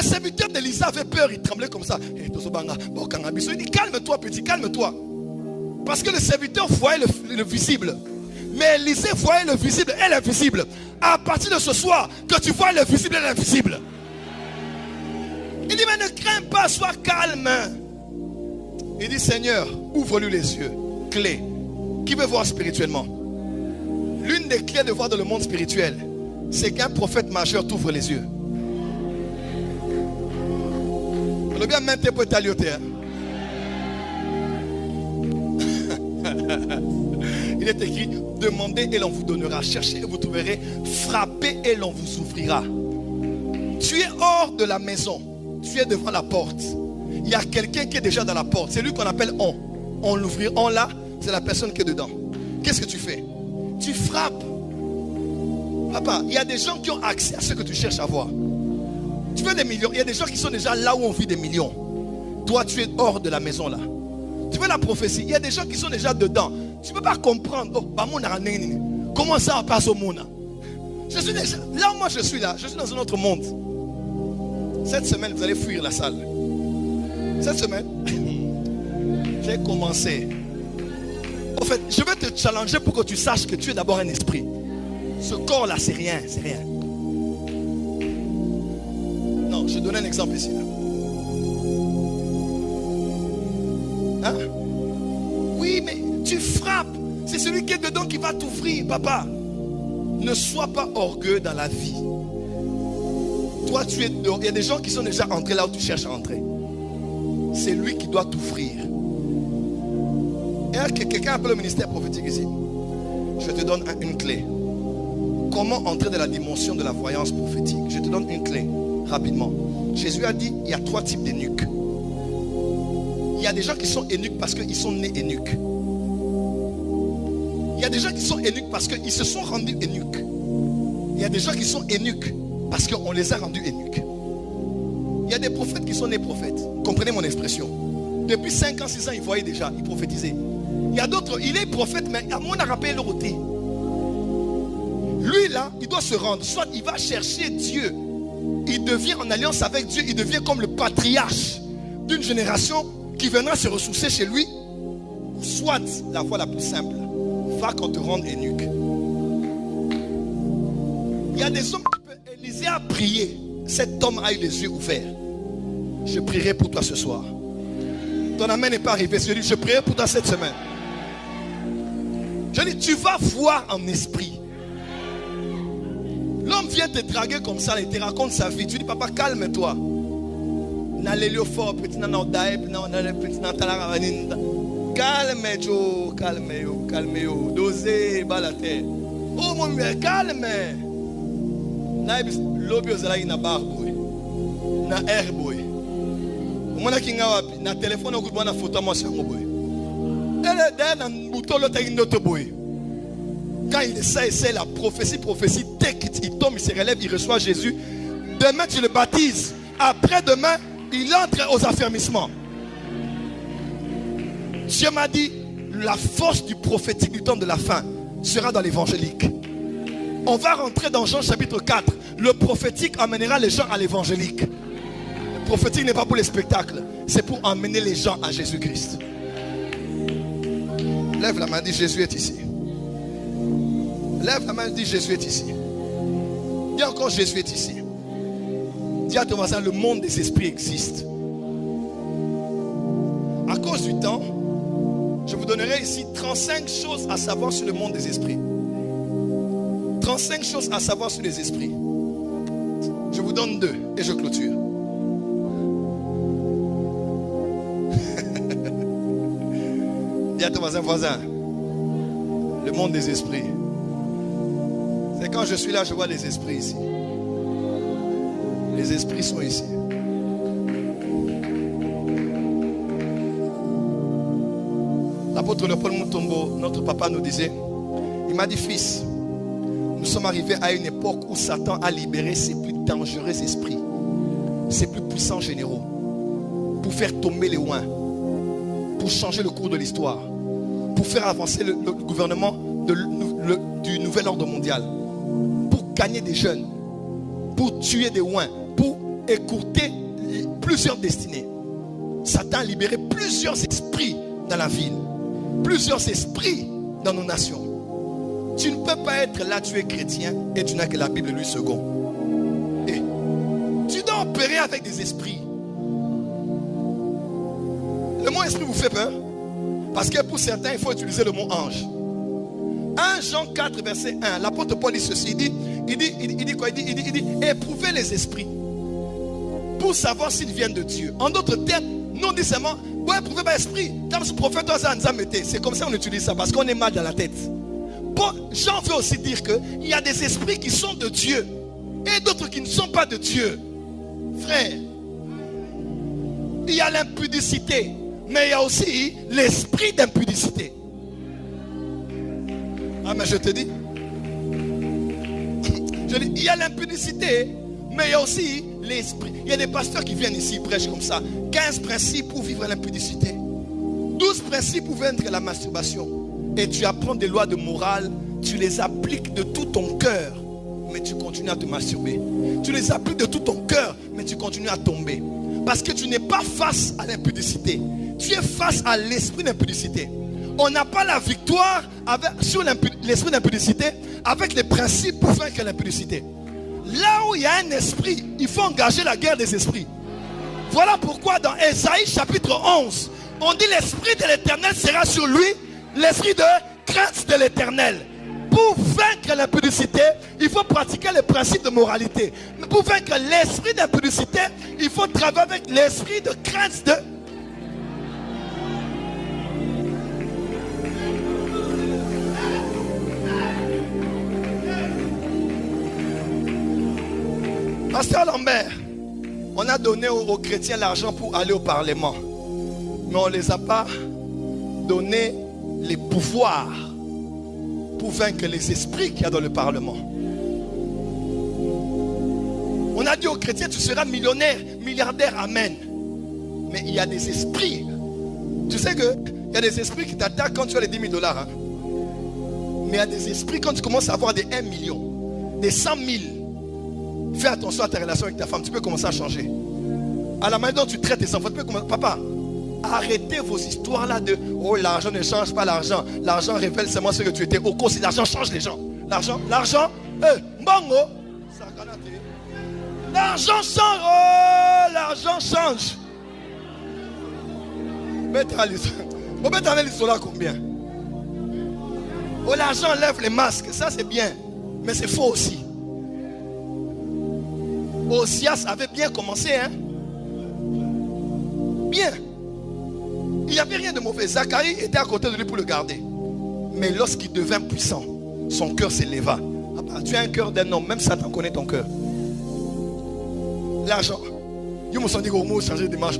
serviteur d'Élisa avait peur, il tremblait comme ça. Il dit calme-toi petit, calme-toi. Parce que le serviteur voyait le visible. Mais Élisée voyait le visible et l'invisible. À partir de ce soir, que tu vois le visible et l'invisible. Il dit mais ne crains pas, sois calme. Il dit Seigneur, ouvre-lui les yeux. Clé. Qui veut voir spirituellement? L'une des clés de voir dans le monde spirituel, c'est qu'un prophète majeur t'ouvre les yeux. On a bien maintenu pour t'alioter. Il est écrit, demandez et l'on vous donnera, cherchez et vous trouverez, frappez et l'on vous ouvrira. Tu es hors de la maison, tu es devant la porte. Il y a quelqu'un qui est déjà dans la porte, c'est lui qu'on appelle on. On l'ouvre, on là, c'est la personne qui est dedans. Qu'est-ce que tu fais? Tu frappes. Papa, il y a des gens qui ont accès à ce que tu cherches à voir. Tu veux des millions, il y a des gens qui sont déjà là où on vit des millions. Toi, tu es hors de la maison là. Tu veux la prophétie, il y a des gens qui sont déjà dedans. Tu ne peux pas comprendre. Oh, comment ça passe au monde? Je suis déjà là où moi je suis là. Je suis dans un autre monde. Cette semaine, vous allez fuir la salle. Cette semaine, j'ai commencé. En fait, je vais te challenger pour que tu saches que tu es d'abord un esprit. Ce corps-là, c'est rien, c'est rien. Non, je donne un exemple ici. Hein? Oui, mais tu frappes. C'est celui qui est dedans qui va t'ouvrir, papa. Ne sois pas orgueilleux dans la vie. Toi, tu es dehors. Il y a des gens qui sont déjà entrés là où tu cherches à entrer. C'est lui qui doit t'ouvrir. Et quelqu'un appelle le ministère prophétique ici. Je te donne une clé. Comment entrer dans la dimension de la voyance prophétique? Je te donne une clé, rapidement. Jésus a dit, il y a 3 types d'énuques. Il y a des gens qui sont eunuques parce qu'ils sont nés eunuques. Il y a des gens qui sont eunuques parce qu'ils se sont rendus eunuques. Il y a des gens qui sont eunuques parce qu'on les a rendus eunuques. Il y a des prophètes qui sont nés prophètes. Comprenez mon expression. Depuis 5 ans, 6 ans, ils voyaient déjà, ils prophétisaient. Il y a d'autres, il est prophète, mais à mon rappelé le côté. Lui là, il doit se rendre. Soit il va chercher Dieu. Il devient en alliance avec Dieu. Il devient comme le patriarche d'une génération qui viendra se ressourcer chez lui. Soit la voie la plus simple. Va qu'on te rende eunuque. Il y a des hommes qui peuvent. Élisée a prié. Cet homme a eu les yeux ouverts. Je prierai pour toi ce soir. Ton amen n'est pas arrivé. Je prierai pour toi cette semaine. Je dis, tu vas voir en esprit. L'homme vient te draguer comme ça, il te raconte sa vie. Tu dis, papa, calme-toi. Calme, Joe, calme, dosez, balate. Oh mon Dieu, calme. Lobby ozala na bar boy, na air boy. Mona kinga wapi, na téléphone okuba na photo moi sango boy. Elle est dans bouton l'autre une boy. Quand il essaie, c'est la prophétie, il tombe, il se relève, il reçoit Jésus. Demain tu le baptises. Après demain, il entre aux affermissements. Dieu m'a dit, la force du prophétique du temps de la fin sera dans l'évangélique. On va rentrer dans Jean chapitre 4. Le prophétique amènera les gens à l'évangélique. Le prophétique n'est pas pour les spectacles, c'est pour emmener les gens à Jésus-Christ. Lève la main, dis Jésus est ici. Lève la main, dis Jésus est ici. Dis encore Jésus est ici. Dis à ton voisin, le monde des esprits existe. À cause du temps, je vous donnerai ici 35 choses à savoir sur le monde des esprits. 35 choses à savoir sur les esprits. Je vous donne 2 et je clôture. Dis à ton voisin, le monde des esprits. C'est quand je suis là, je vois les esprits ici. Les esprits sont ici. L'apôtre Léopold Mutombo, notre papa, nous disait, il m'a dit, fils, nous sommes arrivés à une époque où Satan a libéré ses plus dangereux esprits, ses plus puissants généraux, pour faire tomber les ouins, pour changer le cours de l'histoire, pour faire avancer le gouvernement du nouvel ordre mondial, pour gagner des jeunes, pour tuer des ouins, pour écourté plusieurs destinées. Satan a libéré plusieurs esprits dans la ville, plusieurs esprits dans nos nations. Tu ne peux pas être là, tu es chrétien et tu n'as que la Bible lui second. Et tu dois opérer avec des esprits. Le mot esprit vous fait peur? Parce que pour certains, il faut utiliser le mot ange. 1 Jean 4, verset 1, l'apôtre Paul dit ceci, il dit quoi? Il dit, éprouvez les esprits pour savoir s'ils viennent de Dieu. En d'autres termes, nous on dit seulement, ouais, éprouvez pas l'esprit. C'est comme ça qu'on utilise ça, parce qu'on est mal dans la tête. Jean veut aussi dire qu'il y a des esprits qui sont de Dieu et d'autres qui ne sont pas de Dieu. Frère, il y a l'impudicité, mais il y a aussi l'esprit d'impudicité. Ah, mais je te dis, il y a l'impudicité, mais il y a aussi l'esprit. Il y a des pasteurs qui viennent ici, prêchent comme ça. 15 principes pour vivre l'impudicité. 12 principes pour vaincre la masturbation. Et tu apprends des lois de morale, tu les appliques de tout ton cœur, mais tu continues à te masturber. Tu les appliques de tout ton cœur, mais tu continues à tomber. Parce que tu n'es pas face à l'impudicité. Tu es face à l'esprit d'impudicité. On n'a pas la victoire sur l'esprit d'impudicité avec les principes pour vaincre l'impudicité. Là où il y a un esprit, il faut engager la guerre des esprits. Voilà pourquoi dans Ésaïe chapitre 11, on dit l'esprit de l'Éternel sera sur lui, l'esprit de crainte de l'Éternel. Pour vaincre l'impudicité, il faut pratiquer les principes de moralité. Mais pour vaincre l'esprit d'impudicité, il faut travailler avec l'esprit de crainte de... Pasteur Lambert, on a donné aux chrétiens l'argent pour aller au Parlement. Mais on ne les a pas donné les pouvoirs pour vaincre les esprits qu'il y a dans le Parlement. On a dit aux chrétiens, tu seras millionnaire, milliardaire, amen. Mais il y a des esprits. Tu sais qu'il y a des esprits qui t'attaquent quand tu as les 10 000 $. Hein? Mais il y a des esprits quand tu commences à avoir des 1 million, des 100 000. Fais attention à ta relation avec ta femme. Tu peux commencer à changer. À la manière dont tu traites tes enfants, tu peux commencer. Papa, arrêtez vos histoires là de oh, l'argent ne change pas l'argent. L'argent révèle seulement ce que tu étais. Au cours, si l'argent change les gens. L'argent, mbongo. L'argent change. Oh, l'argent change. Mettez l'histoire là combien? Oh, l'argent enlève les masques. Ça c'est bien. Mais c'est faux aussi. Osias avait bien commencé, hein? Bien. Il n'y avait rien de mauvais. Zacharie était à côté de lui pour le garder. Mais lorsqu'il devint puissant, son cœur s'éleva. Tu as un cœur d'un homme, même Satan connaît ton cœur. L'argent. Je me suis dit qu'on m'a changé de marche.